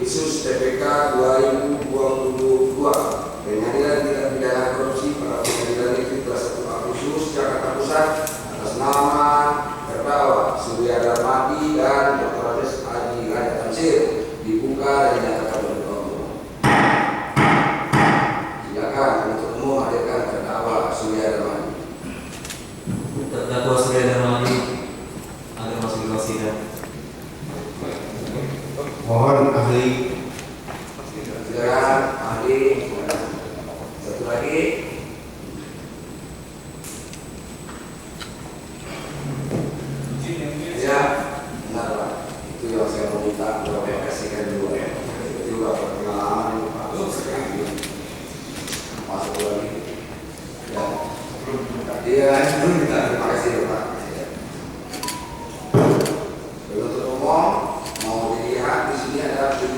Litsus TPK 2022 Pengadilan Tindak Pidana Korupsi pada Pengadilan Negeri Kelas 1 Agustus Jakarta Pusat atas nama terdakwa Surya Darmadi dan Dr. Andes Haji Raja Tamsir dibuka dan dinyatakan berdoa. Silakan untuk umum hadirkan terdakwa Surya Darmadi. Terdakwa Surya Darmadi agar masuk ke sidang. Mohon ahli. Silakan ahli. Satu lagi. Ya, benar Pak. Itu yang saya mau minta untuk kasihkan dulu ya. Itu juga pengalaman Pak. Masuk lagi. Ya, terima kasih Pak. Penuntut umum mau dilihat di sini ada 7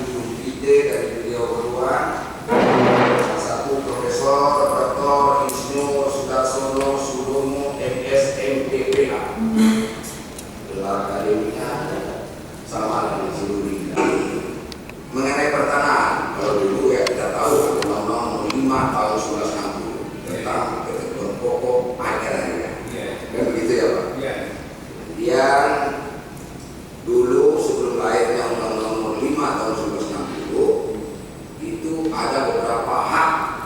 ide dari beliau berdua. Salah satu Profesor Dr. Insinyur Sudarsono Sudomo MS MPPA. Gelar akademiknya sama dengan seluruh mengenai pertanahan. Kalau dulu ya kita tahu Undang-Undang 5 tahun 1960 tentang ketentuan pokok agraria. Kan begitu ya Pak? Kemudian dulu sebelum lahirnya Undang-Undang Nomor 5 tahun 1960 itu ada beberapa hak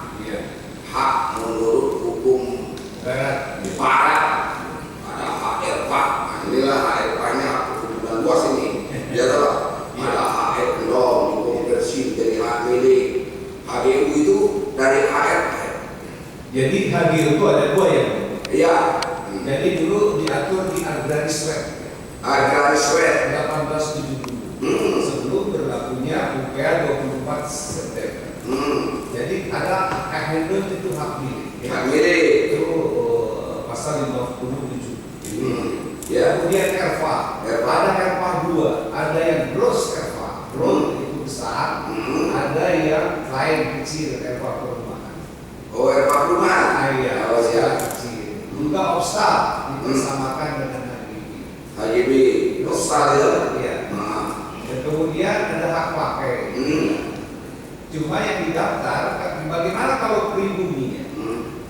menurut hukum barat. Ada hak ERPA. Nah, inilah hak ERPA-nya hak kebutuhan luas ini. Ya tahu. Ada hak ekonom dikonversi menjadi hak milik. HGU itu dari hak ERPA. Jadi HGU itu ada dua ya? Iya. Jadi dulu diatur di Agraris Web Agraris Web 1870 sebelum berlakunya UPA 24 September. Jadi ada hak handle itu hak milik. Hak milik. Itu pasal 57. Ya. Kemudian ERPA. Ada ERPA 2, ada yang gross ERPA. Gross itu besar, ada yang lain kecil ERPA perumahan. Oh, ERPA perumahan. Iya, Oh, siap. kecil. Juga OPSTA dipersamakan dengan HGB, OPSTA ya. Iya. Dan kemudian ada hak pakai. Cuma yang didaftar, bagaimana kalau pribumi?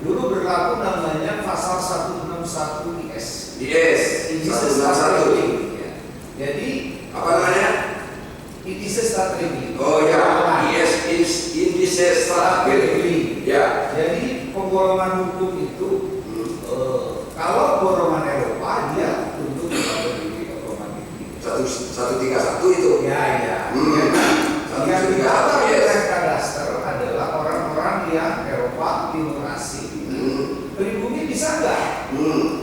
Dulu berlaku namanya pasal 161 IS. Yes, Indices 161. ya. Jadi Apa namanya? indices strategi. Oh ya, yes, indices strategi. Ya. Jadi penggolongan hukum itu kalau golongan Eropa dia untuk berdiri otomatis. 131 itu. Ya. Yang 131 dicatat yes. oleh kadaster adalah orang-orang yang Eropa, Timur Asing. Pribumi bisa nggak?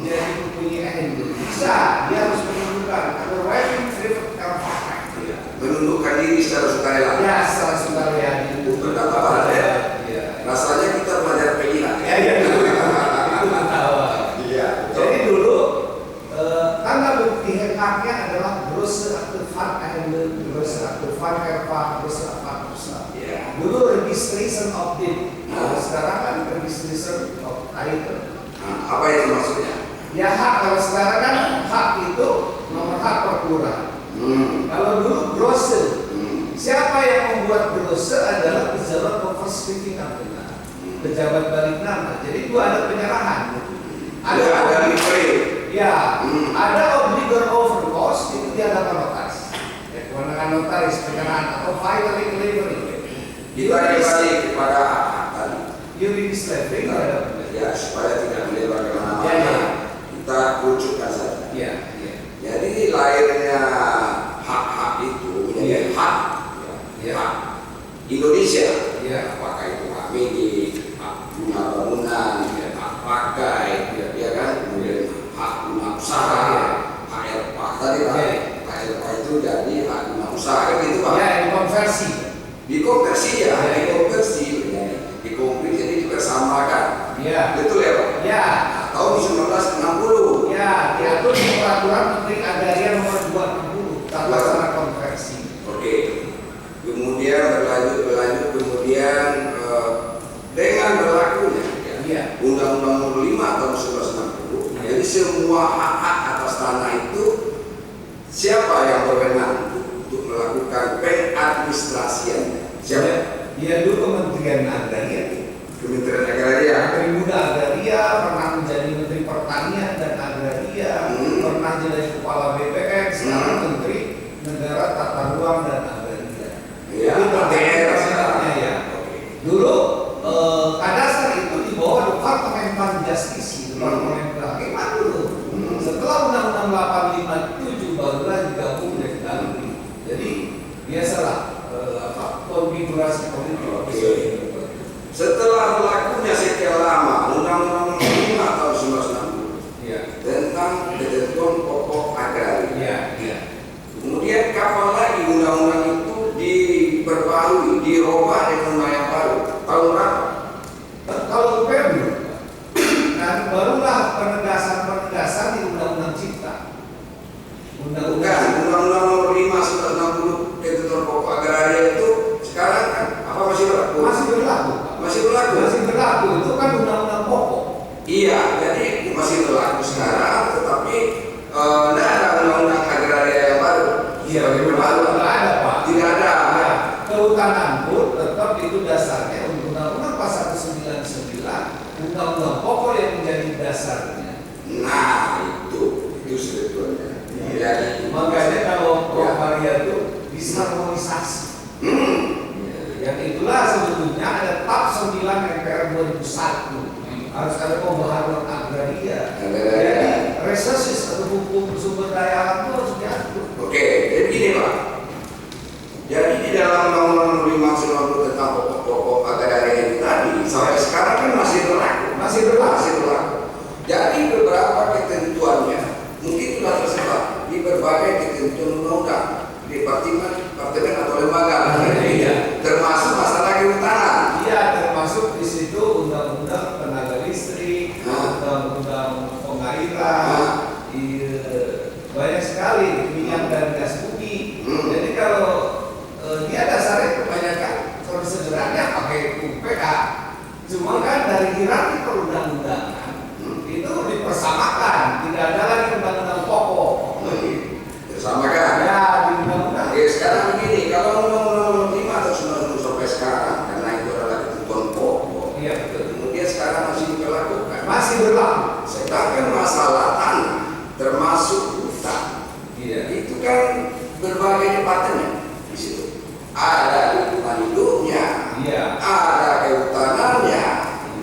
Jadi mempunyai handle? Bisa. Dia harus menunjukkan. Otherwise, private Eropa. Menundukkan diri secara sukarela. Ya, secara sukarela itu Berdata barat ya. Rasanya kita belajar PI lah. Itu ketawa. Iya. Jadi dulu tanda bukti haknya adalah gross akte van handle, gross akte van erva, gross akte pusat. Iya. Dulu registration of deed. Sekarang kan registration of title. Apa itu maksudnya? Ya hak, kalau sekarang kan hak itu nomor hak per kelurahan. Kalau dulu grosse. Siapa yang membuat grosse adalah pejabat overspeaking benar. Pejabat balik nama. Jadi itu ada penyerahan. Ada livery. Ya, ada obligor over cost itu dia ada notaris. Ya, kewenangan notaris penyerahan atau final delivery. Kita kembali kepada hak tadi. Juridis leveling ada. Ya, supaya tidak melebar kemana-mana. Ya. Kita rucukkan saja. Ya. Jadi lahirnya hak-hak itu menjadi hak Indonesia. Ya. Apakah itu hak milik, hak guna bangunan, hak pakai, ya kan? Kemudian hak guna usaha, hak ERPA tadi Pak. Hak ERPA itu jadi hak guna usaha kan gitu Pak. Ya, dikonversi. Dikonversi ya, dikonversi jadi dipersamakan. Ya. Betul ya Pak? Ya. Tahun 1960. Ya, diatur di peraturan Menteri Agraria nomor 260 tata cara konversi. Oke. Kemudian berlanjut kemudian dengan berlakunya Undang-Undang Nomor 5 tahun 1960. Jadi semua hak-hak atas tanah itu siapa yang berwenang untuk melakukan keadministrasian. Siapa? Dia dulu Kementerian Agraria. Kementerian Agraria. Menteri Muda Agraria, pernah menjadi Menteri Pertanian dan Agraria, pernah jadi Kepala BPN, sekarang Menteri Negara Tata Ruang dan Agraria. Iya, Jadi ATR perbedaannya ya. Dulu Kadasar itu di bawah Departemen Justice, Departemen Kehakiman dulu. Setelah Undang-Undang 857 barulah digabung dengan Agri. Jadi biasalah konfigurasi politik. Oke. Setelah berlakunya sekian lama Undang-Undang 5 tahun 1960 Iya. tentang ketentuan pokok agraria. Iya, iya. Kemudian kapan lagi undang-undang itu diperbarui, dirubah dengan undang yang baru? Tahun berapa? Kalau UPM belum. Dan barulah penegasan di Undang-Undang Cipta. Bukan, Undang-Undang nomor 5 1960 ketentuan pokok agraria itu sekarang kan apa masih berlaku? Masih berlaku. Masih berlaku. Masih berlaku. Itu kan Undang-Undang pokok. Iya, jadi masih berlaku sekarang, tetapi tidak ada undang-undang agraria yang baru. Iya, Sebagai baru. tidak ada Pak. Tidak ada. Ya, kehutanan pun tetap itu dasarnya Undang-Undang Pasal 99, Undang-Undang pokok yang menjadi dasarnya. Nah, itu sebetulnya. Jadi Makanya kalau Prof. Ya. Maria itu disharmonisasi. Yang itulah sebetulnya ada TAP 9 MPR 2001 harus ada pembaharuan agraria. Jadi resources atau hukum sumber daya alam itu harus diatur. Oke, jadi gini Pak. Jadi di dalam Undang-Undang 5 tentang pokok-pokok agraria itu tadi sampai sekarang kan masih berlaku. Masih berlaku. Jadi beberapa ketentuannya mungkin sudah tersebar di berbagai ketentuan undang-undang, departemen atau lembaga, Iya. termasuk masalah kehutanan. Iya, termasuk di situ undang-undang tenaga listrik, undang-undang pengairan, banyak sekali minyak dan gas bumi. Jadi kalau dia dasarnya kebanyakan prosedurnya pakai UPK, cuma kan dari hierarki perundang-undangan itu dipersamakan, tidak ada lagi undang-undang pokok. Bersamakan. Ya, di undang-undang. Oke, sekarang begini, kalau Undang-Undang 5 atau 90 sampai sekarang, karena itu adalah ketentuan pokok, Iya, betul. kemudian sekarang masih diberlakukan. Masih berlaku. Sedangkan masalah tanah, termasuk hutan, Iya. itu kan berbagai departemen di situ. Ada lingkungan hidupnya, Iya. ada kehutanannya,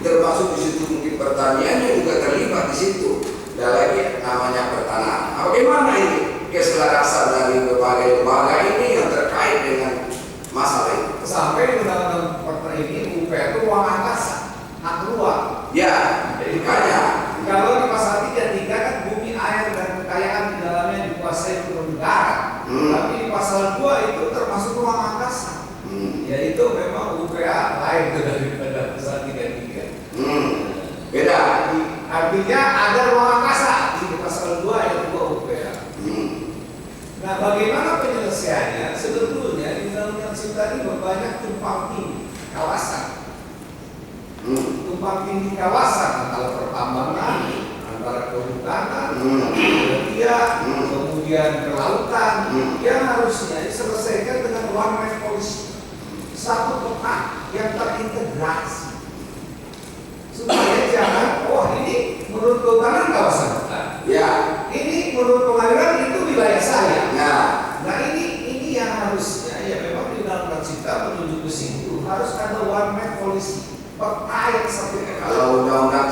termasuk di situ mungkin pertaniannya juga terlibat di situ. Dan lagi namanya pertanahan. Nah, bagaimana ini keselarasan dari berbagai lembaga ini yang terkait dengan masalah ini? Sampai undang-undang pertama ini UPR itu ruang angkasa, hak ruang. Ya, makanya. Kalau di pasal 33 kan bumi, air dan kekayaan di dalamnya dikuasai oleh negara. Tapi di pasal 2 itu termasuk ruang angkasa. Yaitu memang UPA lain daripada pasal 33. Beda. Artinya ada ruang angkasa di pasal 2 yang 2 UPA. Nah, bagaimana penyelesaiannya? Sebetulnya di Undang-Undang Cipta ini banyak tumpang tindih kawasan. Tumpang tindih kawasan antara pertambangan, antara kehutanan, kemudian kelautan, yang harusnya diselesaikan dengan one man policy, satu peta yang terintegrasi, supaya jangan, ini menurut kehutanan kawasan hutan, Ya. ini menurut pengadilan itu wilayah saya. Nah, ini yang harusnya ya memang di Undang-Undang Cipta menuju ke situ harus ada one man policy, peta yang sampai kalau undang-undang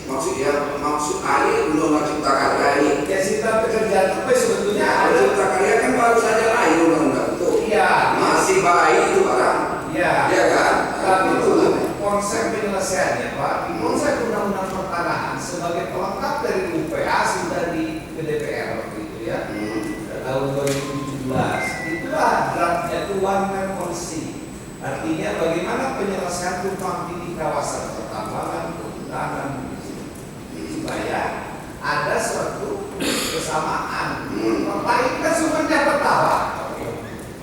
maksud Ali undang-undang cipta karya ini. ya cipta pekerjaan itu sebetulnya Kalau ada. cipta karya kan baru saja lahir undang-undang itu. Iya. Masih bayi itu barang. Ya. Iya kan? Tapi itu konsep penyelesaiannya Pak, di konsep Undang-Undang Pertanahan sebagai pelengkap dari UPA sudah di DPR waktu itu ya. Tahun 2017. Itulah draftnya itu one man policy. Artinya bagaimana penyelesaian tumpang tindih kawasan pertambangan, kehutanan, supaya ada suatu kesamaan. Peta ini kan sumbernya peta Pak.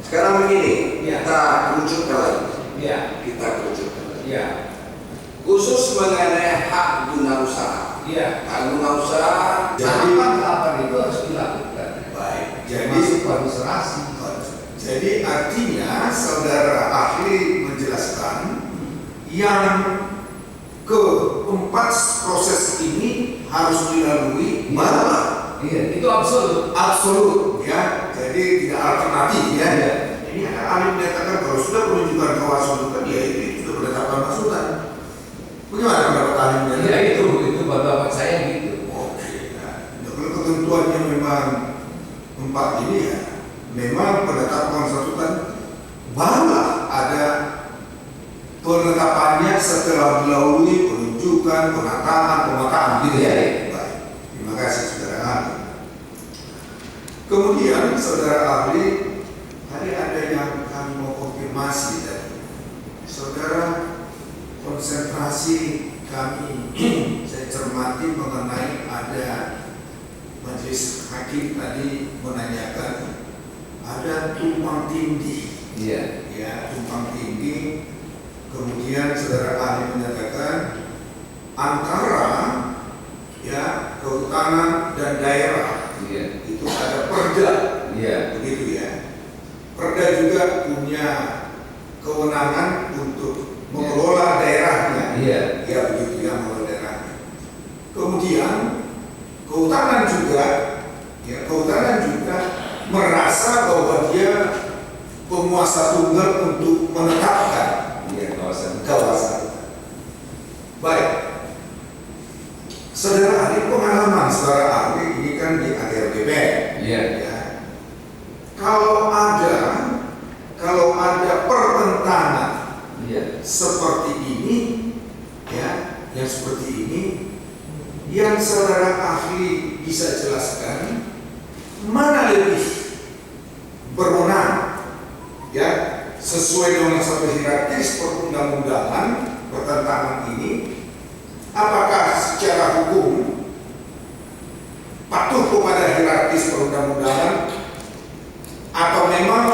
Sekarang begini, Ya. kita kerucutkan lagi. Ya. Kita kerucutkan lagi. Ya. Khusus mengenai hak guna usaha. Iya. Hak guna usaha. Tahapan 8 itu harus dilakukan. Baik. Masuk administrasi. Jadi artinya saudara ahli menjelaskan yang keempat proses ini harus dilalui malah Iya, itu absolut. absolut ya. Jadi tidak alternatif ya. Iya. Ini ahli menyatakan kalau sudah penunjukan kawasan hutan ya itu sudah penetapan masukan. Bagaimana pendapat ahli Ya menyatakan? itu pendapat saya gitu. Oke, nah, kalau ketentuannya memang empat ini ya, memang penetapan statutan barulah ada penetapannya setelah melalui penunjukan, penataan, pemetaan gitu ya. Baik, terima kasih saudara ahli. Kemudian saudara ahli, tadi ada yang kami mau konfirmasi tadi. Saudara konsentrasi kami saya cermati mengenai ada majelis hakim tadi menanyakan ada tumpang tindih Iya. ya, tumpang tindih. Kemudian saudara ahli menyatakan antara ya kehutanan dan daerah Iya. itu ada perda, Iya. begitu ya. Perda juga punya kewenangan untuk mengelola daerahnya. Iya. Ya begitu ya, mengelola daerahnya. Kemudian kehutanan juga, ya kehutanan juga merasa bahwa dia penguasa tunggal untuk menetapkan Iya, kawasan. Baik, saudara ahli pengalaman saudara ahli ini kan di ARBP. Iya. Ya. Kalau ada pertentangan Iya. seperti ini, ya, yang seperti ini, yang saudara ahli bisa jelaskan mana lebih berwenang, ya, sesuai dengan satu hierarkis perundang-undangan pertentangan ini, apakah secara hukum patuh kepada hierarkis perundang-undangan atau memang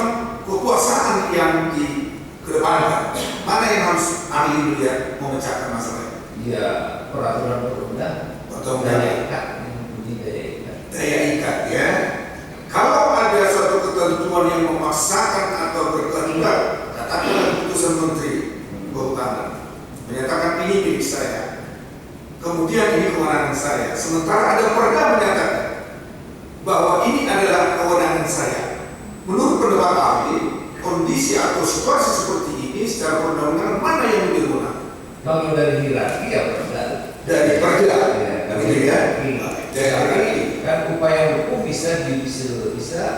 kekuasaan yang dikedepankan? Mana yang harus ahli melihat memecahkan masalah ini? Iya, peraturan perundang Atau daya ikat, bunyi daya ikat. daya ikat ya. Kalau ada suatu ketentuan yang memaksakan atau berkehendak, katakanlah keputusan Menteri Kehutanan menyatakan ini milik saya, kemudian ini kewenangan saya, sementara ada perda menyatakan bahwa ini adalah kewenangan saya. Menurut pendapat ahli, kondisi atau situasi seperti ini secara perundang-undangan mana yang lebih berwenang? Kalau dari hierarki ya perda. Dari perda, Ya, dari gitu ya. hierarki. Dari hierarki. Kan upaya hukum bisa digugat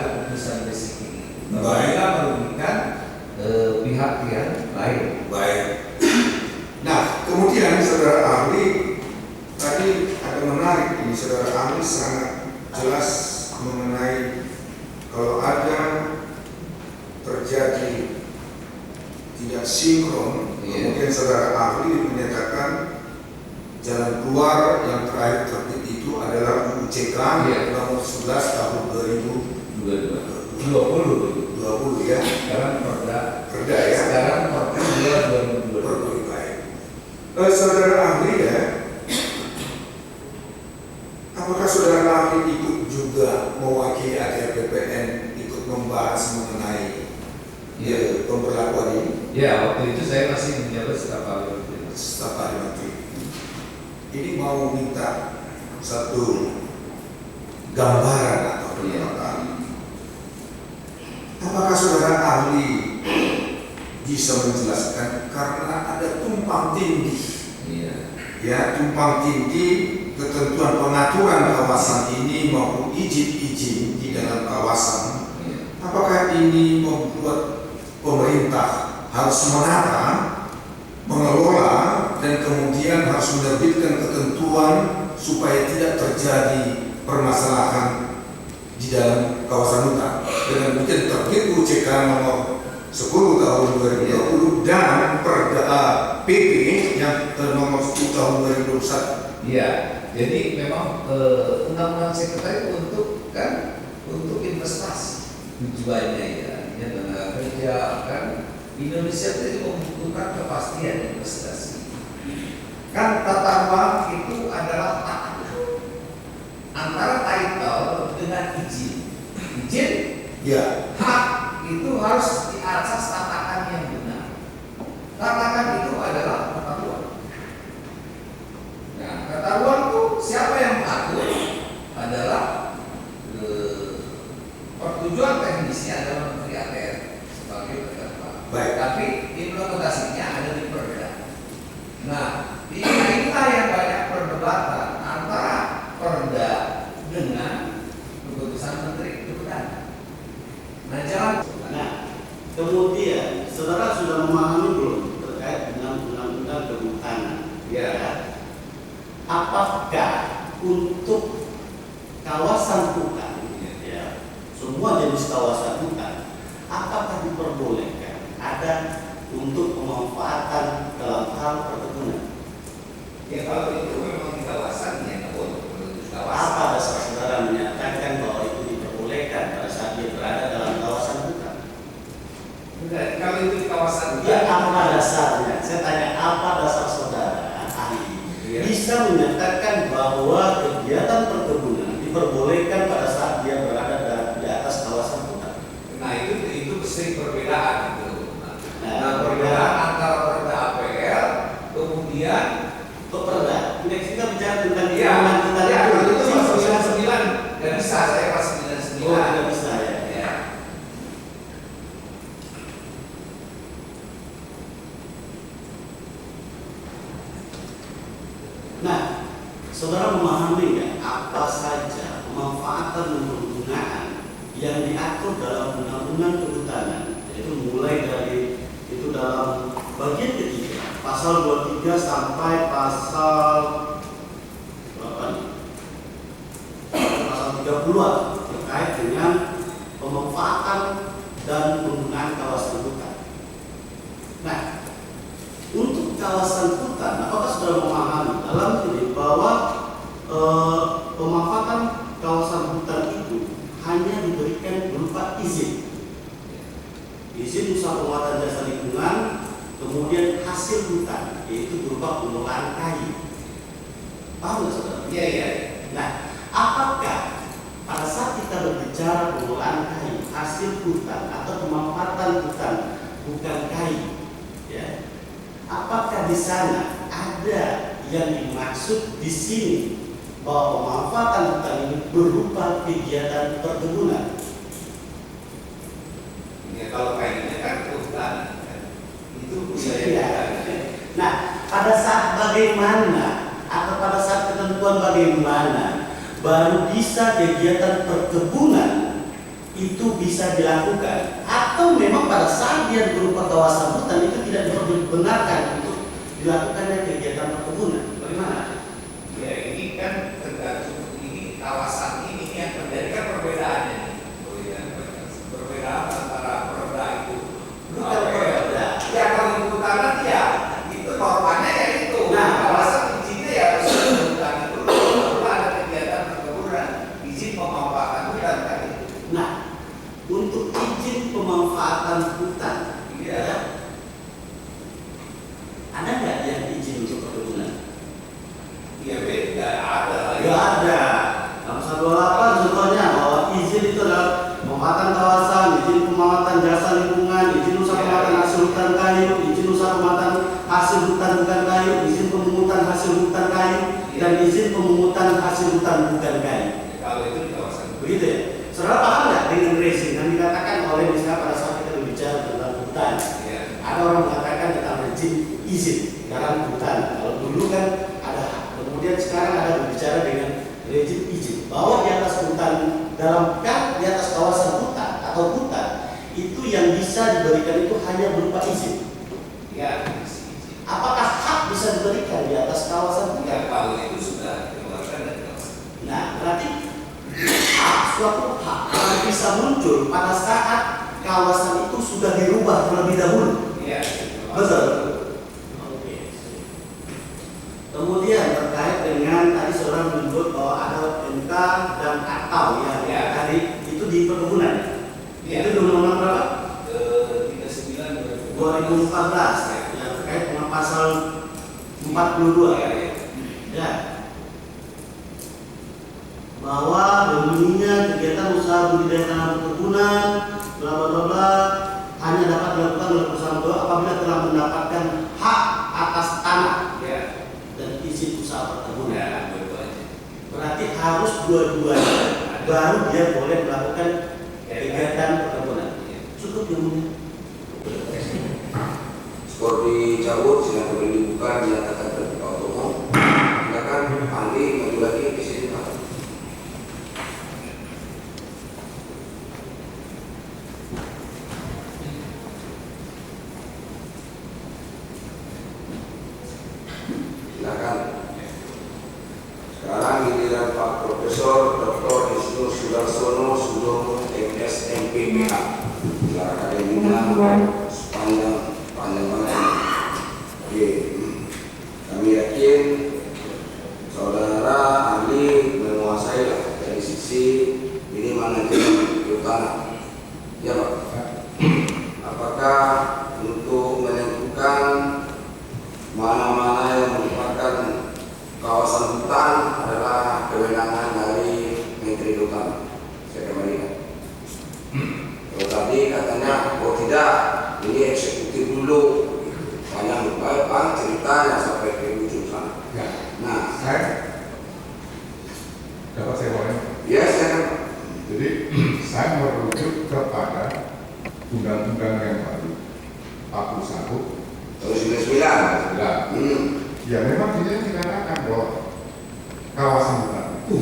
keputusan resik ini. Baik. Apabila merugikan pihak yang lain. Baik. Nah, kemudian saudara ahli tadi ada menarik ini, saudara ahli sangat jelas mengenai kalau ada terjadi tidak sinkron, kemudian saudara ahli menyatakan jalan keluar yang terakhir terbit itu adalah UCK nomor 11 tahun 2020 ya. Sekarang perda. Perda ya. Sekarang perda 2020. Perlu baik. Saudara ahli ya, apakah saudara ahli ikut juga mewakili ADR-BPN ikut membahas mengenai pemberlakuan ini? Ya, waktu itu saya masih menjabat staf ahli. Staf ahli menteri. Ini mau minta satu gambaran atau pernyataan. Apakah saudara ahli bisa menjelaskan karena ada tumpang tindih? Iya. Ya, tumpang tindih ketentuan pengaturan kawasan ini maupun izin-izin di dalam kawasan. Apakah ini membuat pemerintah harus menata, mengelola, dan kemudian harus menerbitkan ketentuan supaya tidak terjadi permasalahan di dalam kawasan hutan? Dengan demikian terbit UCK nomor 10 tahun 2020 dan Perda PP yang nomor 10 tahun 2021. Iya. Jadi memang undang-undang sekretariat untuk investasi tujuannya ya, tenaga kerja kan Indonesia itu membutuhkan kepastian investasi. Kan tata ruang itu adalah antara title dengan izin. Izin Ya. Hak itu harus di asas tatakan yang benar. Tatakan itu adalah ketahuan. Nah, ketahuan itu siapa yang mengatur adalah pertujuan teknisnya adalah Menteri ATR sebagai pejabat. Baik. Tapi implementasinya ada di Perda. Nah, inilah yang banyak perdebatan antara Perda dengan keputusan Menteri Kehutanan. Nah, jangan. Nah, kemudian saudara sudah memahami belum terkait dengan undang-undang kehutanan? Ya. Apakah untuk kawasan hutan, ya, semua jenis kawasan hutan, apakah diperbolehkan ada untuk pemanfaatan dalam hal perkebunan? Ya, kalau itu memang di kawasan ya, untuk kawasan. Apa dasar saudara menyatakan bahwa itu diperbolehkan pada saat dia berada dalam kawasan hutan? Enggak, kalau itu di kawasan Ya, apa dasarnya? Saya tanya, apa dasar saudara ahli bisa menyatakan bahwa kegiatan perkebunan diperbolehkan pada saat dia berada di atas kawasan hutan? Nah, itu sering perbedaan itu. Nah, Perbedaan antara Perda APR kemudian Perda. Kita bicara tentang ya, hutan ya, itu. itu pasal 99 dan bisa saya pasal 99. Oh, tidak bisa ya. Ya. Nah, saudara memahami ya apa saja pemanfaatan dan penggunaan yang diatur dalam undang-undang kehutanan, yaitu mulai dari itu dalam bagian ketiga pasal 23 sampai pasal berapa nih? Pasal 30-an terkait dengan pemanfaatan dan penggunaan kawasan hutan. Nah, untuk kawasan hutan, apakah sudah memahami dalam ini bahwa pemanfaatan kawasan hutan itu hanya diberikan berupa izin usaha penguatan jasa lingkungan, kemudian hasil hutan yaitu berupa pengelolaan kayu. Paham nggak saudara? Iya, iya. Nah, apakah pada saat kita berbicara pengelolaan kayu, hasil hutan atau pemanfaatan hutan bukan kayu, ya? Apakah di sana ada yang dimaksud di sini bahwa pemanfaatan hutan ini berupa kegiatan perkebunan? Ya, kalau kayaknya kan kehutanan kan. Itu Iya. Nah, pada saat bagaimana atau pada saat ketentuan bagaimana baru bisa kegiatan perkebunan itu bisa dilakukan, atau memang pada saat dia berupa kawasan hutan itu tidak dibenarkan untuk dilakukannya kegiatan perkebunan? Bagaimana? Ya, ini kan tergantung ini kawasan ini yang terjadi kan perbedaannya. Perbedaan antara Perda itu. Bukan Perda. Ya, kalau kehutanan ya itu normanya ya itu. Nah, kawasan izinnya ya harus hutan itu. Kalau ada kegiatan perkebunan, izin pemanfaatan hutan kan itu. Nah, untuk izin pemanfaatan hutan, Iya. ya, ada nggak yang izin untuk perkebunan? Ya, beda ada. Nggak ada. Pasal 28 contohnya bahwa izin itu adalah pemanfaatan kawasan, izin pemanfaatan jasa lingkungan, izin usaha pemanfaatan hasil hutan kayu, izin usaha pemanfaatan hasil hutan bukan kayu, izin pemungutan hasil hutan kayu, dan izin pemungutan hasil hutan bukan kayu. Kalau itu di kawasan Begitu ya. Saudara paham nggak dengan rezim yang dikatakan oleh misalnya pada saat kita berbicara tentang hutan? ya. Ada orang mengatakan tentang rezim izin dalam hutan. Kalau dulu kan ada hak. Kemudian sekarang ada berbicara dengan rezim izin bahwa di atas hutan di atas kawasan hutan atau hutan itu yang bisa diberikan itu hanya berupa izin. Ya, Apakah hak bisa diberikan di atas kawasan hutan? ya kalau itu sudah dikeluarkan dari kawasan. Nah, berarti hak, suatu hak yang bisa muncul pada saat kawasan itu sudah dirubah terlebih dahulu. Iya. Betul. Oke. Kemudian terkait dengan tadi saudara menyebut bahwa ada MK dan atau ya, tadi itu di perkebunan. Iya. Itu di undang-undang berapa? 39 2014 ya, terkait dengan pasal 42 ya. ya. bahwa begininya kegiatan usaha budidaya tanaman perkebunan bla bla bla bla hanya dapat dilakukan oleh perusahaan itu apabila telah mendapatkan hak atas tanah dan izin usaha perkebunan. Berarti harus dua-duanya baru dia boleh melakukan kegiatan perkebunan. Cukup yang mulia. Skor dicabut, silakan kembali dibuka, dinyatakan terbuka untuk umum. Silakan ahli maju lagi di sini Pak. Silakan. Sekarang giliran Pak Profesor Dr. Isnur Sudarsono Sudomo MS MPPH. Gelar akademiknya sepanjang banget. Oke. Kami yakin saudara ahli menguasai lah dari sisi ini manajemen kehutanan. Ya Pak. Apakah untuk menentukan mana-mana yang merupakan kawasan hutan adalah kewenangan dari Menteri Kehutanan? Saya kembalikan. Kalau tadi katanya, oh tidak, ini eksekutif dulu. Banyak baik Pak ceritanya sampai ke ujung sana. Ya. Nah, Dapat saya boleh? ya saya Jadi saya merujuk kepada undang-undang yang baru 41 tahun 99. Ya memang dia dikatakan bahwa kawasan hutan itu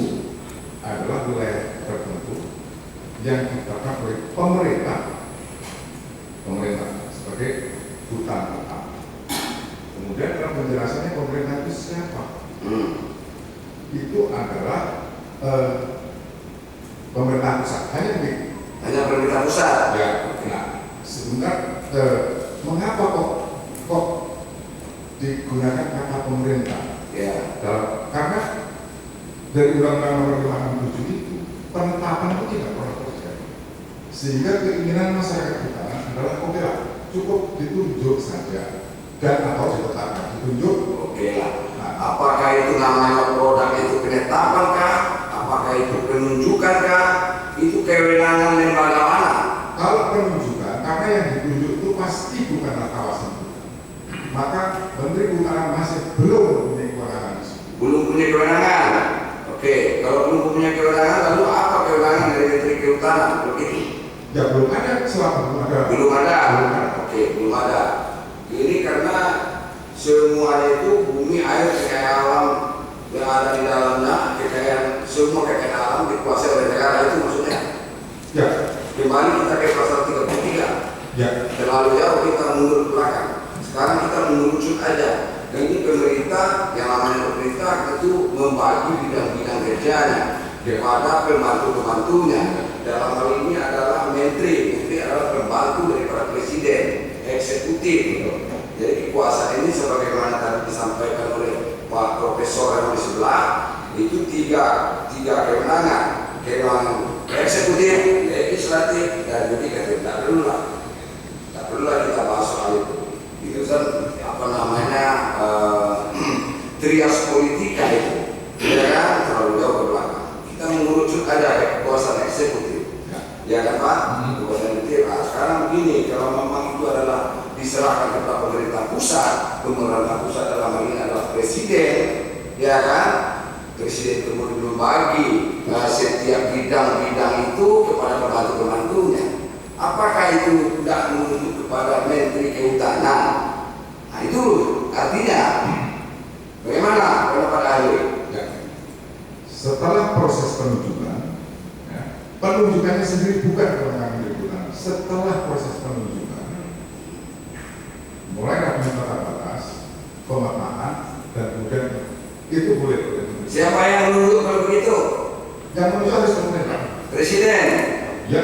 adalah wilayah tertentu yang ditetapkan oleh pemerintah sebagai hutan tetap. Kemudian dalam penjelasannya pemerintah itu siapa? Itu adalah pemerintah pusat. Hanya pemerintah pusat. Ya. Nah, sebentar mengapa kok digunakan kata pemerintah? Ya. Karena dari Undang-Undang Nomor 567 itu penetapan itu tidak pernah terjadi. Sehingga keinginan masyarakat kita adalah oke lah, cukup ditunjuk saja dan atau ditetapkan ditunjuk. Oke lah. Nah, apakah itu namanya produk itu penetapan kah? Apakah itu penunjukan kah? Itu kewenangan lembaga mana? Kalau penunjukan, karena yang ditunjuk itu pasti bukanlah kawasan hutan, maka Menteri Kehutanan masih belum punya kewenangan di situ. Belum punya kewenangan. Oke, kalau belum punya kewenangan, lalu apa kewenangan dari Menteri Kehutanan? Begitu. Ya belum ada, selama belum ada. Belum ada. Oke, belum ada. Ini karena semuanya itu bumi, air, kekayaan alam yang ada di dalamnya, kekayaan semua kekayaan alam dikuasai oleh negara, itu maksudnya. Ya. Kembali kita ke pasal 33. Ya. Terlalu jauh kita mundur ke belakang. Sekarang kita mengerucut aja. Dan ini pemerintah, yang namanya pemerintah itu membagi bidang-bidang kerjanya kepada pembantu-pembantunya. Dalam hal ini adalah menteri. Menteri adalah pembantu daripada presiden, eksekutif. Jadi kekuasaan ini sebagaimana tadi disampaikan oleh Pak Profesor yang di sebelah, itu tiga kewenangan. Kewenangan eksekutif, legislatif, dan yudikatif. Tak perlu lah kita bahas soal itu. Itu kan apa namanya trias politika itu, ya kan, terlalu jauh ke belakang. Kita mengerucut aja kekuasaan eksekutif, ya kan Pak, kekuasaan eksekutif. Nah, sekarang begini, kalau memang itu adalah diserahkan kepada pemerintah pusat dalam hal ini adalah presiden, ya kan, presiden kemudian membagi setiap bidang-bidang itu kepada pembantu-pembantunya. Apakah itu tidak menuju kepada Menteri Kehutanan? Nah itu artinya bagaimana pendapat ahli? Ya. Setelah proses penunjukan, ya, penunjukannya sendiri bukan kewenangan Menteri Kehutanan. Setelah proses penunjukan, mulai dari tata batas, pemetaan, dan kemudian itu boleh. Siapa yang menunjuk kalau begitu? Yang menunjuk harus pemerintah. Presiden. Ya.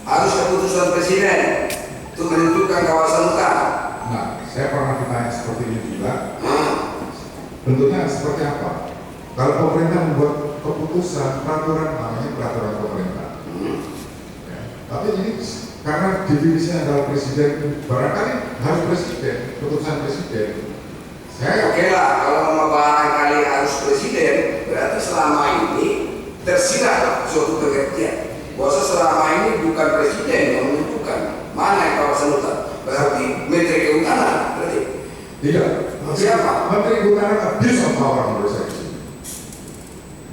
Harus keputusan presiden untuk menentukan kawasan hutan. Nah, saya pernah ditanya seperti ini juga. Bentuknya seperti apa? Kalau pemerintah membuat keputusan peraturan, namanya peraturan pemerintah. Ya. Tapi ini karena definisinya adalah presiden, barangkali harus presiden, keputusan presiden. Oke lah, kalau barangkali harus presiden, berarti selama ini tersirat suatu pengertian bahwa selama ini bukan presiden yang menentukan mana yang kawasan hutan, berarti Menteri Kehutanan berarti Tidak. Siapa? Menteri Kehutanan abuse of power menurut saya.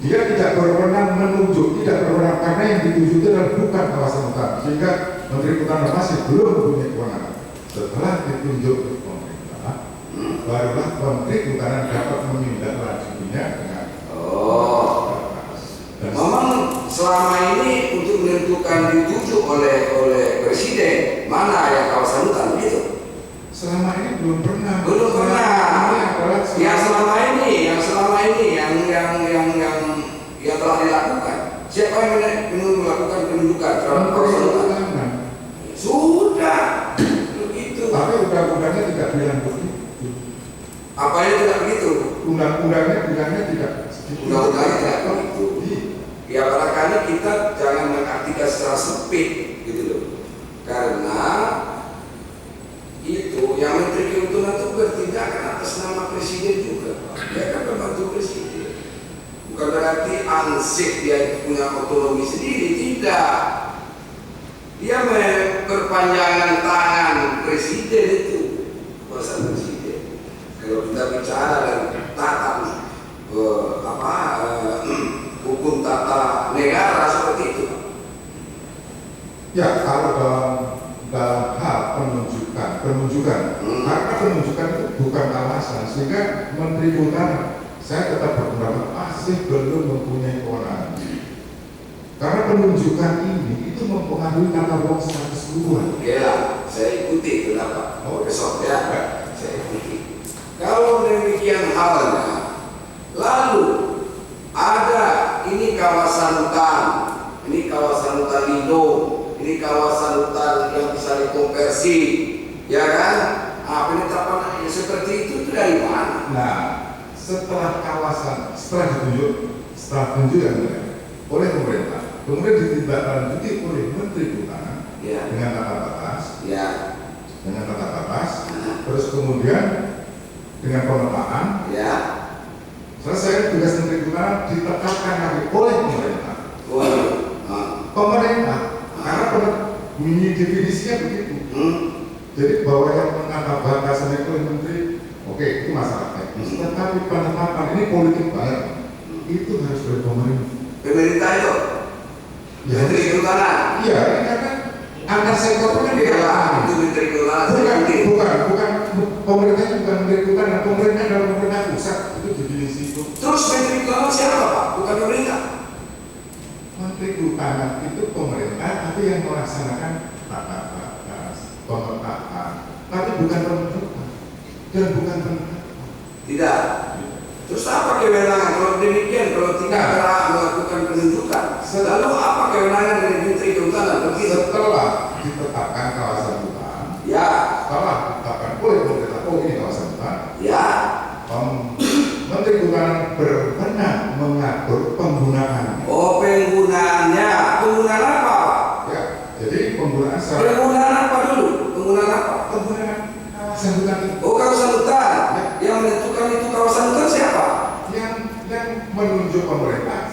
Dia tidak berwenang menunjuk, tidak berwenang karena yang ditunjuk itu adalah bukan kawasan hutan, sehingga Menteri Kehutanan masih belum mempunyai kewenangan. Setelah ditunjuk pemerintah, barulah Menteri Kehutanan dapat menindaklanjutinya dengan dan memang selama ini untuk menentukan ditunjuk oleh presiden mana yang kawasan hutan begitu. selama ini belum pernah. Yang selama ini yang telah dilakukan. Siapa yang melakukan penunjukan terhadap kawasan hutan? Sudah begitu. Tapi undang-undangnya tidak bilang begitu. Apa yang tidak begitu? Undang-undangnya bilangnya tidak. Undang-undangnya tidak begitu. Ya barangkali kita jangan mengartikan secara sempit gitu loh. Karena itu yang Menteri Kehutanan itu bertindak atas nama presiden juga. Dia kan pembantu presiden. Bukan berarti ansih dia punya otonomi sendiri, tidak. Dia berpanjangan tangan presiden itu, kuasa presiden. Kalau kita bicara dan tata hukum tata negara seperti itu. Ya, kalau dalam hal penunjukan, karena penunjukan itu bukan alasan, sehingga Menteri Kehutanan, saya tetap berpendapat masih belum mempunyai kewenangan. Karena penunjukan ini itu mempengaruhi tata ruang secara keseluruhan. Ya, saya ikuti kenapa. Besok ya, saya ikuti. Kalau demikian halnya, lalu ada ini kawasan hutan, ini kawasan hutan lindung, ini kawasan hutan yang bisa dikonversi, ya kan? Penetapan seperti itu dari mana? Nah, setelah ditunjuk oleh pemerintah, kemudian ditindaklanjuti oleh Menteri Kehutanan dengan tata batas, terus kemudian dengan pemetaan, selesai tugas Menteri Kehutanan ditetapkan lagi oleh pemerintah. Karena bunyi definisinya begitu. Jadi bahwa yang menata batasan itu oleh Menteri, oke, itu masalah teknis. Tetapi penetapan ini politik banget, itu harus dari pemerintah. Pemerintah itu, Menteri Kehutanan. Iya, karena antar sektor kan itu Menteri Kehutanan. Bukan pemerintah, bukan Menteri Kehutanan. Pemerintah adalah pemerintah pusat, itu definisi itu. Terus Menteri Kehutanan siapa Pak? Bukan pemerintah. Menteri Kehutanan itu pemerintah, tapi yang melaksanakan tata batas, pemetaan, tapi bukan penunjukan dan bukan penetapan. Tidak. Terus apa kewenangan kalau demikian, kalau tidak melakukan penunjukan? Lalu apa kewenangan dari Menteri Kehutanan? Setelah ditetapkan kawasan hutan, setelah ditetapkan oleh pemerintah, ini kawasan hutan, Menteri Kehutanan berwenang mengatur penggunaannya. Penggunaannya. Penggunaan apa? Ya, jadi penggunaan Penggunaan apa dulu? Penggunaan apa? Penggunaan kawasan hutan itu. Kawasan hutan. Yang menentukan itu kawasan hutan siapa? Yang menunjuk pemerintah,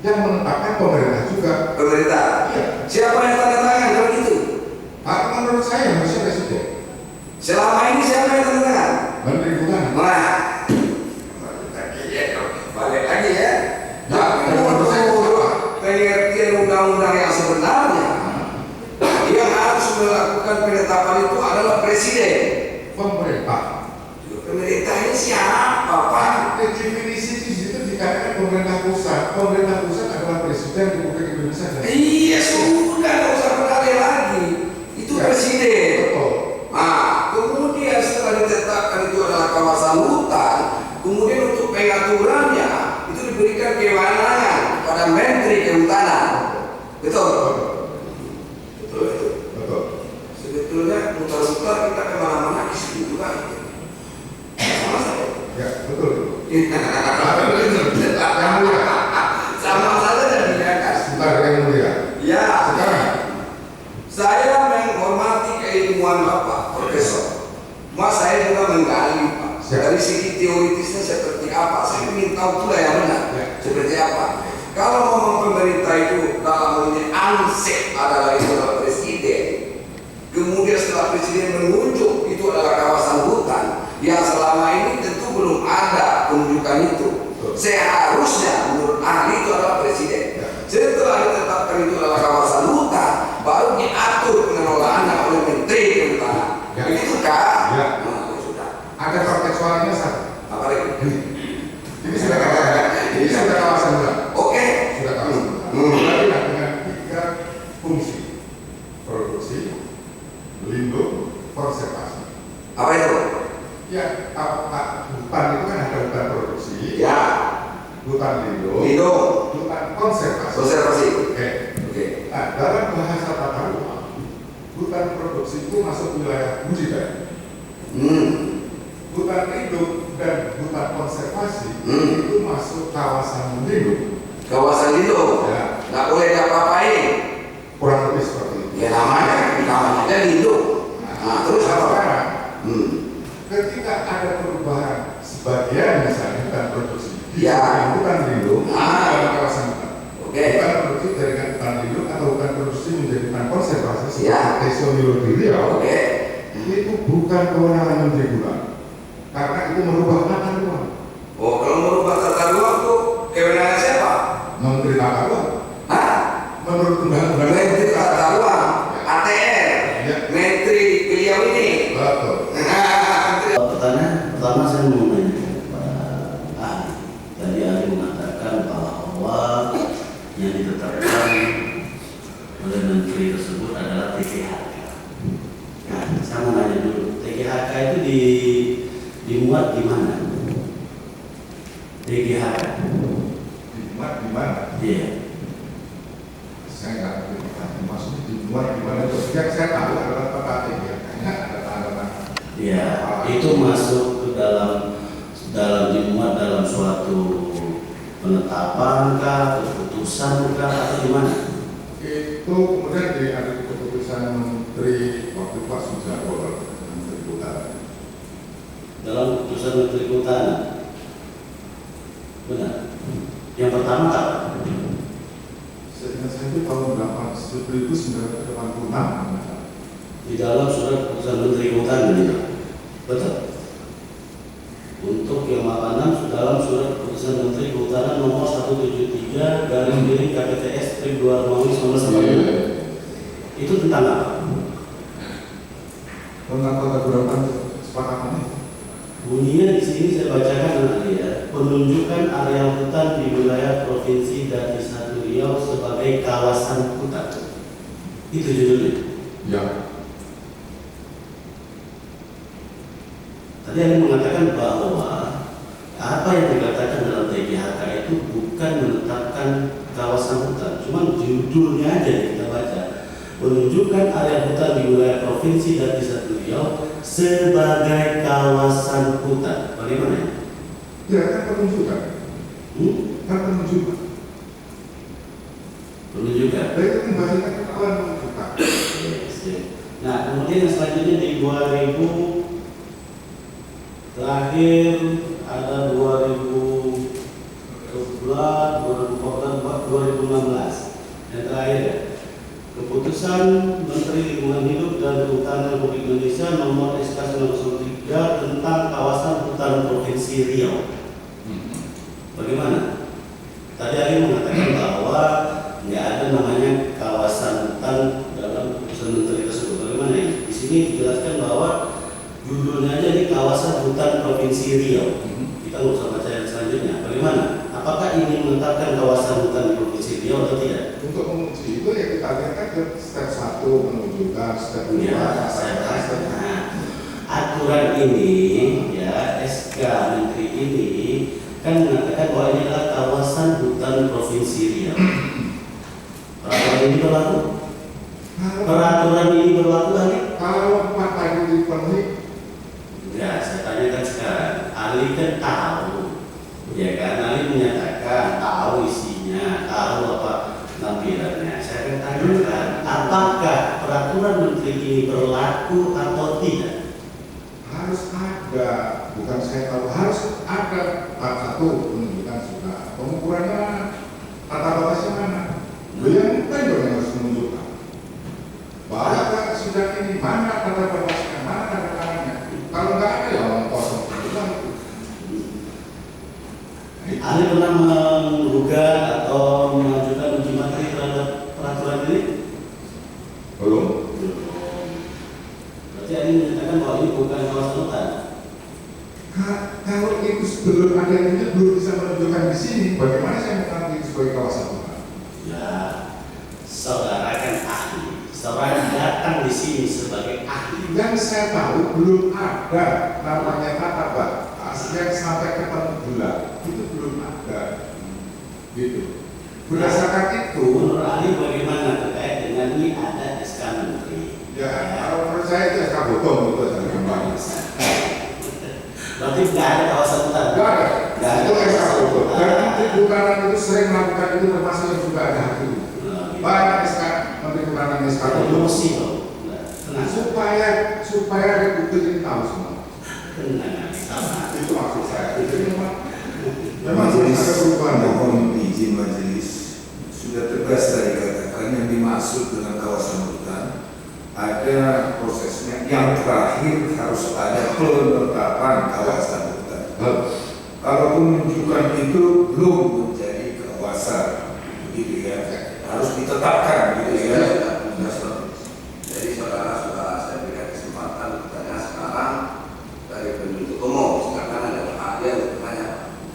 yang menetapkan pemerintah juga. Pemerintah. Iya. Siapa yang tanda tangan kalau gitu? Menurut saya harusnya presiden. Selama ini siapa yang tanda tangan? Menteri Kehutanan. Balik lagi ya. Pengertian undang-undang yang sebenarnya, yang harus melakukan penetapan itu adalah presiden. Pemerintah. Pemerintah ini siapa Pak? Definisi di situ dikatakan pemerintah pusat. Pemerintah pusat adalah presiden Republik Indonesia. Iya sudah, nggak usah berdalih lagi. Itu presiden. Betul. Kemudian setelah ditetapkan itu adalah kawasan hutan, kemudian untuk pengaturannya itu diberikan kewenangan pada Menteri Kehutanan. Betul. Sebetulnya mutar-mutar kita kemana-mana di sini juga. Sama saja. Ya, betul. Sama saja dan kan. Sebentar yang mulia. Ya. Sekarang Saya menghormati keilmuan Bapak, Profesor. Mas saya juga menggali Pak. Dari segi teoritisnya seperti apa. Saya ingin tahu pula yang benar. Seperti apa. Kalau ngomong pemerintah itu dalam ini ANSEP adalah itu adalah presiden. Kemudian setelah presiden menunjuk itu adalah kawasan hutan yang selama ini tentu belum ada penunjukan itu. Seharusnya menurut ahli itu adalah presiden. Setelah ditetapkan itu adalah kawasan hutan, baru diatur pengelolaannya oleh Menteri Kehutanan. Ya. Begitu kan? Ya. Nah, sudah. Ada konteks suaranya satu. Apa lagi? Ini sudah kawasan. Ini sudah kawasan hutan. Oke. Sudah kawasan hutan. Berarti dengan 3 fungsi: produksi, lindung, konservasi. Apa itu? Ya, hutan itu kan ada hutan produksi, Ya. hutan lindung, Lindung. hutan konservasi. Konservasi. Oke. Oke. Nah, dalam bahasa tata ruang, hutan produksi itu masuk wilayah budidaya. Hutan lindung dan hutan konservasi itu masuk kawasan lindung. Kawasan lindung. Ya. Nggak boleh diapa-apain. Kurang lebih seperti itu. Ya namanya aja lindung. Nah, terus apa? Sekarang, Hmm. ketika ada perubahan sebagian misalnya hutan produksi Ya. dijadikan hutan lindung dalam kawasan hutan. Oke. Hutan produksi jadikan hutan lindung atau hutan produksi menjadi hutan konservasi Ya. seperti Tesonilo di Riau. Oke. Itu bukan kewenangan Menteri Hutan karena itu merubah tata ruang. Oh, kalau merubah tata ruang tuh kewenangan siapa? Menteri Tata Ruang Hah? menurut undang-undang Menteri Tata Ruang, ATR, Ya. Menteri beliau ini. betul. Pertanyaan pertama saya mau nanya Pak ahli. Tadi ahli mengatakan bahwa yang ditetapkan oleh menteri tersebut adalah TGHK. Nah, saya mau nanya dulu, TGHK itu dimuat di mana? TGHK. Dimuat di mana? Iya. Saya nggak ngerti maksudnya dimuat di mana. Yang saya tahu adalah tempat ya, kayaknya ada tanda-tanda. Ya, itu masuk ke dalam dimuat dalam suatu penetapan kah, keputusan kah, atau gimana? Itu kemudian ada keputusan Menteri waktu Pak Sujarwo, Menteri Kehutanan. Dalam keputusan Menteri Kehutanan. Benar. Yang pertama kapan? Seingat saya itu tahun 1986. Di dalam surat keputusan Menteri Kehutanan itu. Betul. Untuk yang 86 dalam surat keputusan Menteri Kehutanan nomor 173 garis KPTS Strip 2 Romawi 1996. Itu tentang apa? Tentang tata gurauan sepakatannya. Bunyinya di sini saya bacakan nanti ya. Penunjukan area hutan di wilayah Provinsi Dati 1 Riau sebagai kawasan hutan. Itu judulnya. Ya. Tadi Anda mengatakan bahwa apa yang dikatakan dalam TGHK itu bukan menetapkan kawasan hutan, cuma judulnya aja kita baca. Menunjukkan area hutan di wilayah Provinsi Dati 1 Riau sebagai kawasan hutan. Bagaimana? Ya kan penunjukan. Kan penunjukan. Penunjukan. Dari itu membahaskan kawan penunjukan. Nah, kemudian yang selanjutnya di 2000 terakhir ada 2011, 2014, 2016. Yang terakhir ya. Keputusan Menteri Lingkungan Hidup dan Kehutanan Republik Indonesia nomor SK 903 tentang kawasan hutan Provinsi Riau. Bagaimana? Tadi Ali mengatakan bahwa nggak ada namanya kawasan hutan dalam keputusan Menteri tersebut. Bagaimana ya? Di sini dijelaskan bahwa judulnya aja di kawasan hutan Provinsi Riau. Kita nggak usah baca yang selanjutnya. Bagaimana? Apakah ini menetapkan kawasan hutan di Provinsi Riau atau tidak? Untuk menguji itu ya kita lihat ke step 1 penunjukan, step 2 Ya, saya tahu. Nah, aturan ini ya SK Menteri ini kan mengatakan bahwa ini adalah kawasan hutan Provinsi Riau. Peraturan ini berlaku? Peraturan ini berlaku Ali? kalau 4 tadi dipenuhi. Ya, saya tanyakan sekarang. Ali kan tahu, ya kan? Ali menyatakan tahu isinya, tahu apa tampilannya. Saya akan tanyakan, apakah peraturan Menteri ini berlaku atau tidak? Harus ada, bukan saya tahu, harus ada part 1 penunjukan sudah. Pengukurannya tata batasnya mana? Yang vendor yang harus menunjukkan bahwa sudah ini mana tata batasnya, mana tanda tangannya. Kalau nggak ada ya orang kosong. Anda pernah menggugat atau mengajukan uji materi terhadap peraturan ini? Belum. Berarti Anda menyatakan bahwa ini bukan kawasan hutan. Kalau itu sebelum ada itu belum bisa menunjukkan di sini, bagaimana saya menganggap itu sebagai kawasan hutan? Ya, saudara kan ahli. Saudara datang di sini sebagai ahli. Yang saya tahu belum ada namanya tata batas yang sampai ketemu bulan itu belum ada, gitu. Berdasarkan itu, Menurut ahli bagaimana terkait dengan ini ada SK Menteri? ya kalau menurut saya itu SK Botong itu adalah gampang. Berarti tidak ada kawasan hutan? Tidak ada. Nggak ada Itu SK kawasan Botong. hutan. Dan Menteri Kehutanan itu sering melakukan itu termasuk yang juga ada hak itu. Banyak SK Menteri Kehutanan SK Botong. Emosi loh. Tenang. Supaya Republik ini tahu semua. Tenang. Sama. Itu maksud saya. Itu memang Majelis ada perubahan. mohon izin majelis sudah tegas tadi katakan yang dimaksud dengan kawasan hutan ada prosesnya. Yang terakhir harus ada penetapan kawasan hutan. Kalau menunjukkan itu belum menjadi kawasan, gitu ya, harus ditetapkan, gitu ya. Jadi saudara sudah saya berikan kesempatan bertanya sekarang dari penuntut umum. Sekarang ada ahli yang bertanya.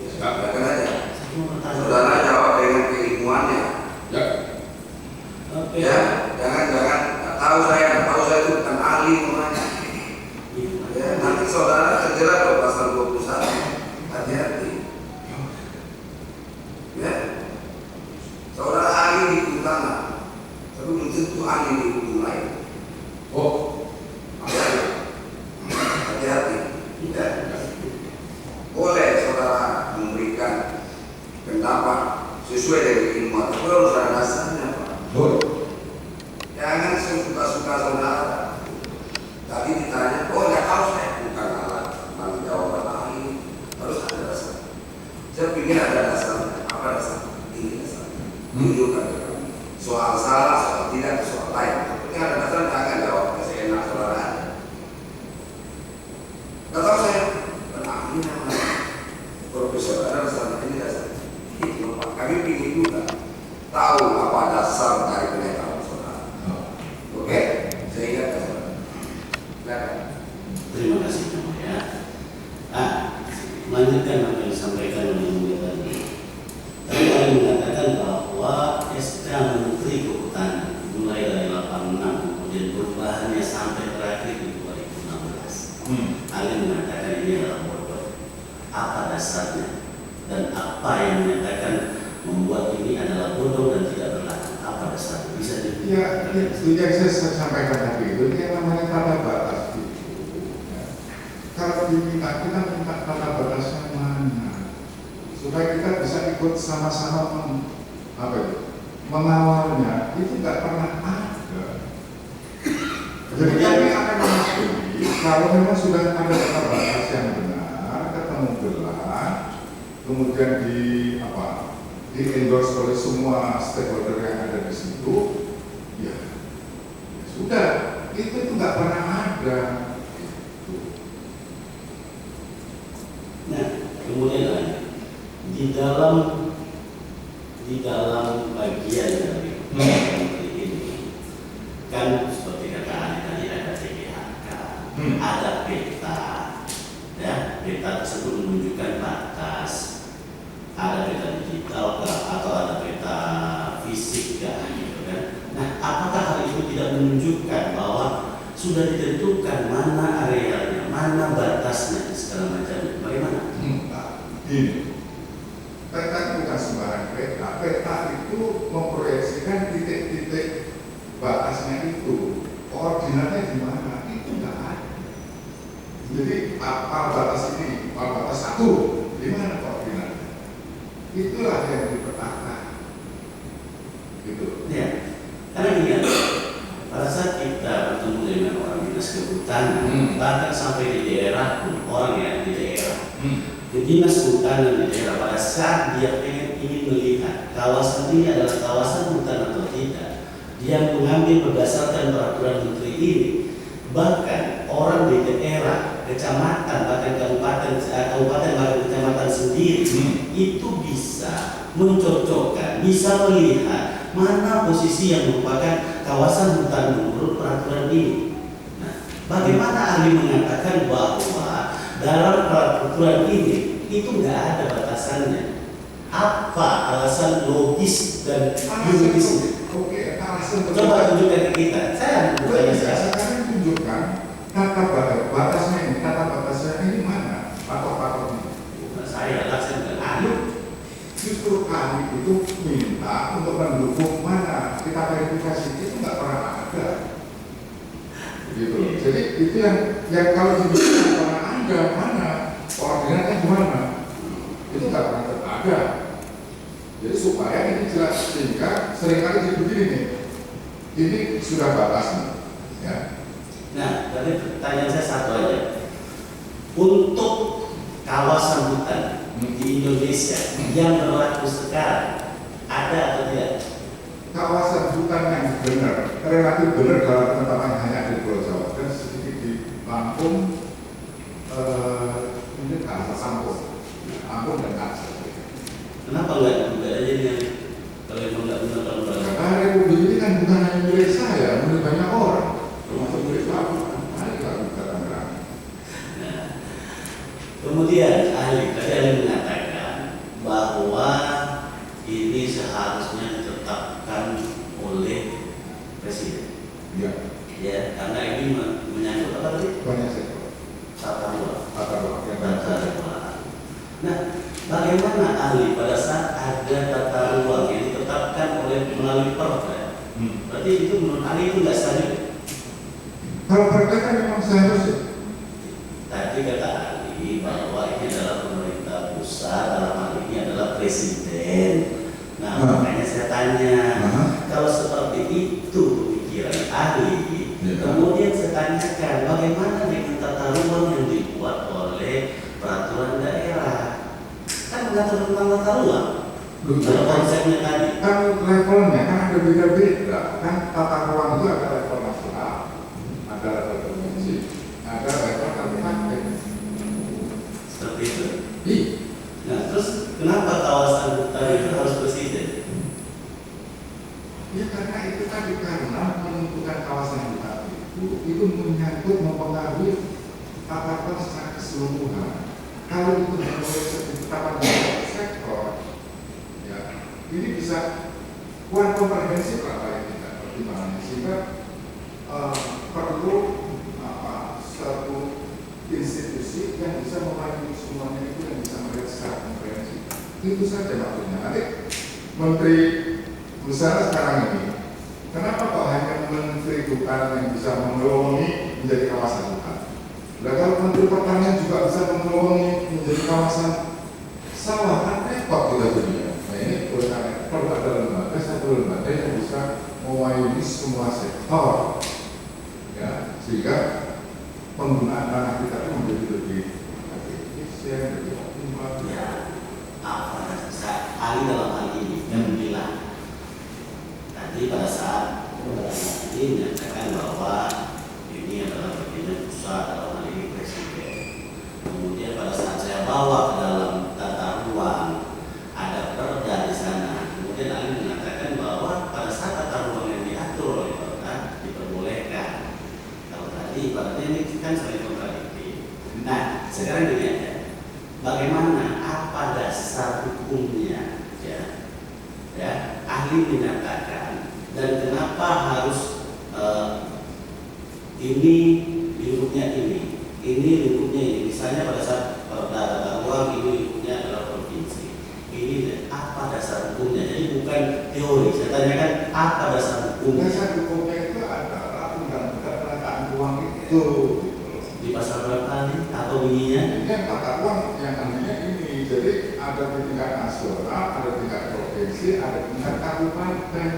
Silakan aja. Saudara jawab dengan keilmuannya. Ya. Oke. Ya, jangan nggak tahu saya itu bukan ahli namanya. Ya, nanti saudara terjerat loh pasal 21. Hati-hati. Ya, saudara ahli di kehutanan, tapi belum tentu ahli di hukum lain. Oh, Hati-hati. Ya. Boleh saudara memberikan pendapat sesuai dengan ilmu, tapi harus ada dasarnya, Pak. betul. Jangan suka-suka saudara. Tadi ditanya, oh nggak tahu saya bukan alat tanggung jawab ahli. Harus ada dasar. Saya pikir ada dasarnya. Apa dasarnya? Ini dasarnya. Tunjukkan ke kami. Soal salah, soal tidak, soal lain. Tapi ada dasar, jangan jawab seenak saudara. Nggak tahu saya. Dan ahli namanya profesor, ada dasarnya. Ini dasarnya. Itu Pak. Kami ingin juga tahu apa dasar dari pernyataan saudara. Oke, saya ingatkan saudara. Silakan. Terima kasih Yang Mulia. Melanjutkan apa yang disampaikan oleh Yang Mulia tadi. Tadi kami mengatakan bahwa SK Menteri Kehutanan mulai dari 86 kemudian perubahannya sampai terakhir di 2016. Ali mengatakan ini adalah bodoh. Apa dasarnya dan apa yang menyatakan membuat ini adalah bodoh dan tidak berlaku? Apa dasarnya? Bisa Ya, itu yang saya sampaikan tadi itu yang namanya tata batas itu. Ya. Kalau diminta, kita minta tata batasnya mana? Supaya kita bisa ikut sama-sama mengawalnya. Itu nggak pernah ada. Jadi kami akan memasuki kalau memang sudah ada tata batas yang benar, ketemu gelar, kemudian di endorse oleh semua stakeholder yang ada di situ, ya sudah, itu nggak pernah ada. Nah, kemudian di dalam bagian dari menteri ini kan seperti kata Anda tadi ada TBHK, ada peta, ya peta tersebut menunjukkan batas, ada peta digital atau ada peta fisik gitu kan. Nah, apakah hal itu tidak menunjukkan bahwa sudah ditentukan mana arealnya, mana batasnya, segala macam? Bagaimana? Ini peta itu bukan sembarang peta. Peta itu memproyeksikan titik-titik batasnya itu. Koordinatnya di mana? Itu nggak ada. Jadi apa batas ini? Apa batas satu? Di mana koordinatnya? Itulah yang dipetakan. Gitu. Ya, karena gini ya, pada saat kita bertemu dengan orang dinas kehutanan, bahkan sampai di daerah pun orang yang di daerah, di dinas kehutanan di daerah pada saat dia pengen ingin melihat kawasan ini adalah kawasan hutan atau tidak, dia mengambil berdasarkan peraturan menteri ini. Bahkan orang di daerah, kecamatan, bahkan kabupaten bahkan kecamatan sendiri itu bisa mencocokkan, bisa melihat mana posisi yang merupakan kawasan hutan menurut peraturan ini. Nah, bagaimana ahli mengatakan bahwa dalam peraturan ini itu nggak ada batasannya? Apa alasan logis dan yuridisnya? Oke, alasan Coba tunjukkan ke kita. Saya bukannya saya. sekarang tunjukkan tata batasnya ini mana? Patok-patoknya. Bukan saya, saya bukan ahli. Justru kami itu minta untuk mendukung mana kita verifikasi itu nggak pernah ada. Gitu. Jadi itu yang kalau dibilang pernah ada mana koordinatnya gimana? Itu nggak pernah ada. Jadi supaya ini jelas, sehingga seringkali jadi begini nih, ini sudah batasnya, ya. Nah, tapi pertanyaan saya satu aja. Untuk kawasan hutan di Indonesia yang berlaku sekarang ada atau tidak? Kawasan hutan yang benar, relatif benar dalam penetapan hanya di Pulau Jawa dan sedikit di Lampung, ini Lampung dan Aceh. Kenapa enggak juga aja dengan kalau memang nggak benar kalau berlaku? Karena Republik ini kan bukan hanya milik saya, milik banyak orang, termasuk milik Bapak. Kemudian ahli mengatakan bahwa ini seharusnya ditetapkan oleh presiden. Ya, Ya, karena ini menyangkut apa tadi? banyak sektor. Tata ruang. Tata ruang yang Tata ruang. Nah, bagaimana ahli pada saat ada tata ruang yang ditetapkan oleh melalui perda? Berarti itu menurut ahli itu nggak sah juga. Kalau perda kan memang seharusnya. Tadi kata ahli bahwa ini adalah pemerintah pusat, dalam hal ini adalah presiden. Nah, makanya saya tanya, kalau seperti itu pikiran ahli, kemudian saya tanyakan bagaimana dengan tata ruang yang dibuat oleh peraturan daerah? Kan mengatur tentang tata ruang. Kalau konsepnya tadi. Kan levelnya kan ada beda-beda. Kan tata ruang itu ada level nasional, ada level provinsi, ada level kabupaten. Seperti itu. Ih, Nah, terus kenapa kawasan hutan itu harus presiden? ya karena itu tadi, karena menentukan kawasan hutan itu menyangkut mempengaruhi tata ruang secara keseluruhan. Kalau itu memulai ketetapan sektor, ya ini bisa kurang komprehensif lah paling tidak pertimbangannya, sehingga perlu satu institusi yang bisa memanage semuanya itu, yang bisa melihat secara komprehensif. Itu saja maksudnya. Nanti Menteri Usaha sekarang ini, kenapa kok hanya Menteri Hutan yang bisa mengelola menjadi kawasan hutan? Nah, kalau Menteri Pertanian juga bisa mengelola menjadi kawasan sawah, kan repot kita jadinya. Nah, ini perlu ada lembaga, satu lembaga yang bisa mewayuni semua sektor, ya, sehingga penggunaan tanah kita itu menjadi lebih efisien, lebih optimal. Ya, apa ahli dalam hal ini yang bilang tadi pada saat ini menyatakan bahwa ini adalah bagian pusat dalam hal ini presiden. Kemudian pada saat saya bawa ke dalam tata ruang ada perda di sana. Kemudian ahli mengatakan bahwa pada saat tata ruang yang diatur oleh perda diperbolehkan. Kalau tadi ibaratnya ini kan saling kontradiktif. Nah, sekarang gini aja. Bagaimana, apa dasar hukumnya, ya, ahli menyatakan, dan kenapa harus ini lingkupnya ini lingkupnya ini. Misalnya pada saat tata ruang ini lingkupnya adalah provinsi, ini apa dasar hukumnya? Jadi bukan teori. Saya tanyakan apa dasar hukumnya? Dasar hukumnya itu adalah undang-undang penataan ruang itu. Di pasal berapa nih atau bunyinya? Ini yang tata ruang yang namanya ini. Jadi ada di tingkat nasional, ada di tingkat provinsi, ada di tingkat kabupaten.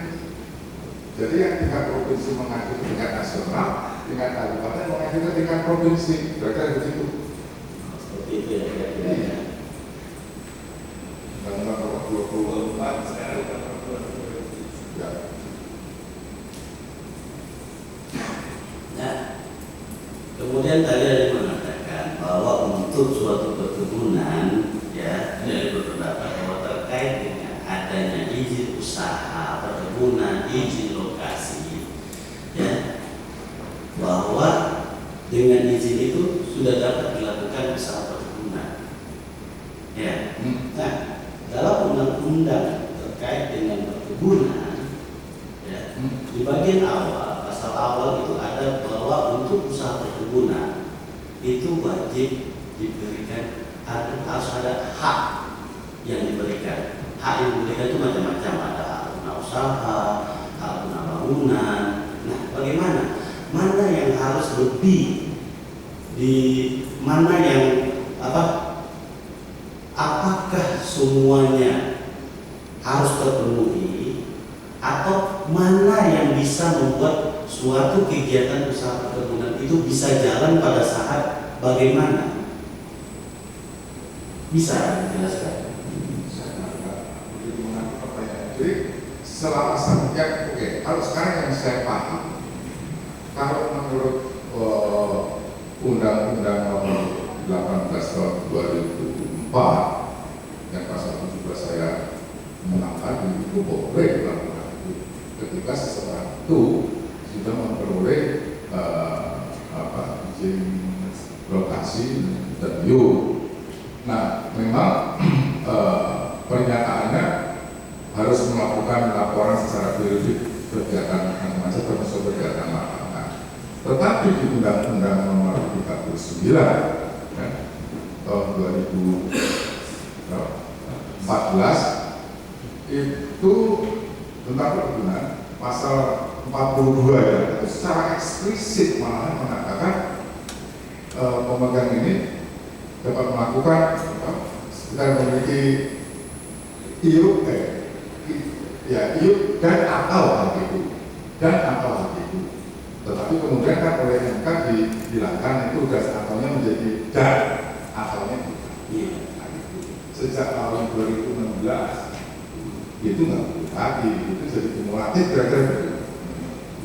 Jadi yang tingkat provinsi mengacu ke tingkat nasional, tingkat kabupaten mengacu ke tingkat provinsi. Kira-kira begitu. Seperti itu ya kira-kira. Undang-undang nomor 20 Kemudian tadi ada yang mengatakan bahwa untuk suatu perkebunan, ya, dari berpendapat bahwa terkait dengan adanya izin usaha perkebunan, izin lokasi, ya, bahwa dengan izin itu sudah dapat dilakukan usaha perkebunan. Ya, nah, dalam undang-undang terkait dengan perkebunan, ya, di bagian awal, pasal awal itu ada bahwa untuk usaha perkebunan itu wajib diberikan, harus ada hak yang diberikan. Hak yang diberikan itu macam-macam, ada hak guna usaha, hak guna bangunan. Nah, bagaimana? Mana yang harus lebih, di mana yang apakah semuanya harus terpenuhi, atau mana yang bisa membuat suatu kegiatan usaha perkebunan itu bisa jalan pada saat bagaimana? Bisa dijelaskan? Begitu mengenai pertanyaan. Jadi selama yang oke, kalau sekarang yang saya paham, kalau menurut Undang-Undang Nomor 18 Tahun 2004 yang pasal 17 saya menangkan itu boleh dilakukan itu ketika seseorang itu sudah memperoleh izin lokasi dan iur. Nah, memang pernyataannya harus melakukan laporan secara periodik kegiatan macam-macam termasuk kegiatan lapangan. Tetapi di Undang-Undang Nomor 39 tahun 2014 itu tentang perkebunan pasal 42 ya, itu secara eksplisit malah mengatakan pemegang ini dapat melakukan dan memiliki iur dan atau HGU tetapi kemudian kan oleh MK dihilangkan itu dan ataunya menjadi dan ataunya bukan. Sejak tahun 2016 itu nggak boleh lagi, itu jadi kumulatif kira-kira begitu.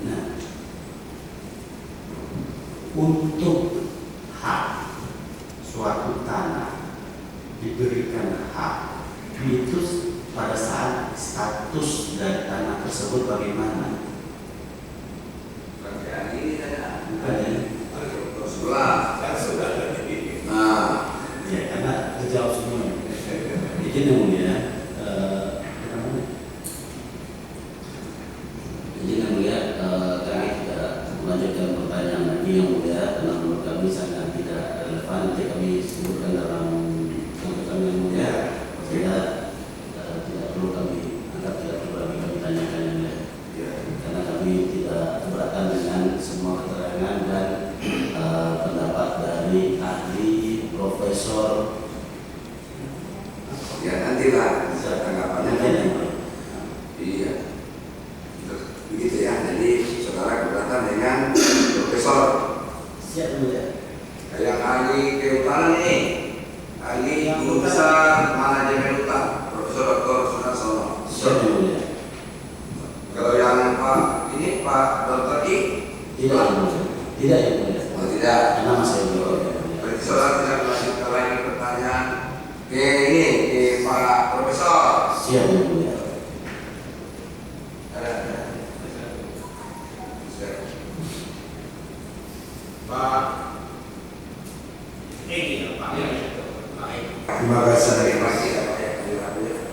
Nah, untuk hak suatu tanah diberikan hak itu pada saat status dari tanah tersebut bagaimana? Kerjaan ini ada. Bukan ya? Sebelah. Nah, Ya, karena terjawab semua. Izin yang mulia, izin yang mulia, kami tidak melanjutkan pertanyaan lagi yang mulia, karena menurut kami sangat tidak relevan. Jadi kami sebutkan dalam tuntutan yang mulia, sehingga tidak perlu kami anggap, tidak perlu lagi kami tanyakan yang mulia. Karena kami tidak keberatan dengan semua keterangan dan pendapat dari ahli, profesor. ya nantilah bisa tanggapannya. Iya. Begitu ya. Jadi saudara keberatan dengan profesor. Siap mulia. Yang ahli kehutanan ini, ahli guru besar manajemen hutan, Profesor Dr. Sunarsono. Siap mulia. Kalau yang Pak ini Pak Dr. I, Tidak yang mulia. Tidak yang mulia. oh tidak. Karena masih belum. Berarti saudara tidak melanjutkan lagi pertanyaan ke ini, ke Pak Profesor. Siap yang mulia. Ada. Pak Terima kasih. Terima kasih.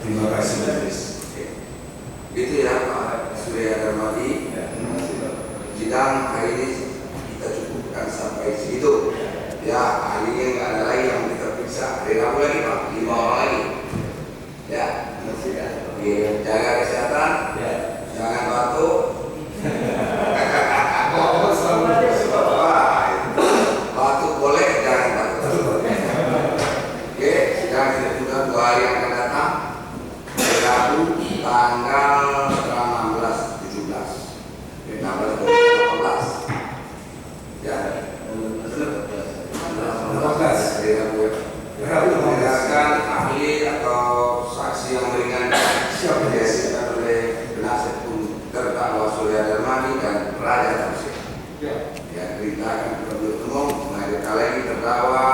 Terima kasih majelis. Gitu ya Pak Surya Darmadi. Sidang hari ini kita cukupkan sampai situ. Ya, ahlinya nggak ada lagi yang kita periksa. Ada berapa lagi Pak? 5 orang lagi. Ya, jaga kesehatan. Jangan batuk. Batuk boleh, jangan batuk. Oke, sidang kita tunda 2 hari yang akan datang. Rabu tanggal 16, 17, 16, 18. Ya, 18. Mendengarkan ahli atau saksi yang meringankan siapa dihasilkan oleh penasihat hukum terdakwa Surya Darmadi dan Raja Tamsir. Ya, perintahkan kepada umum sekali lagi terdakwa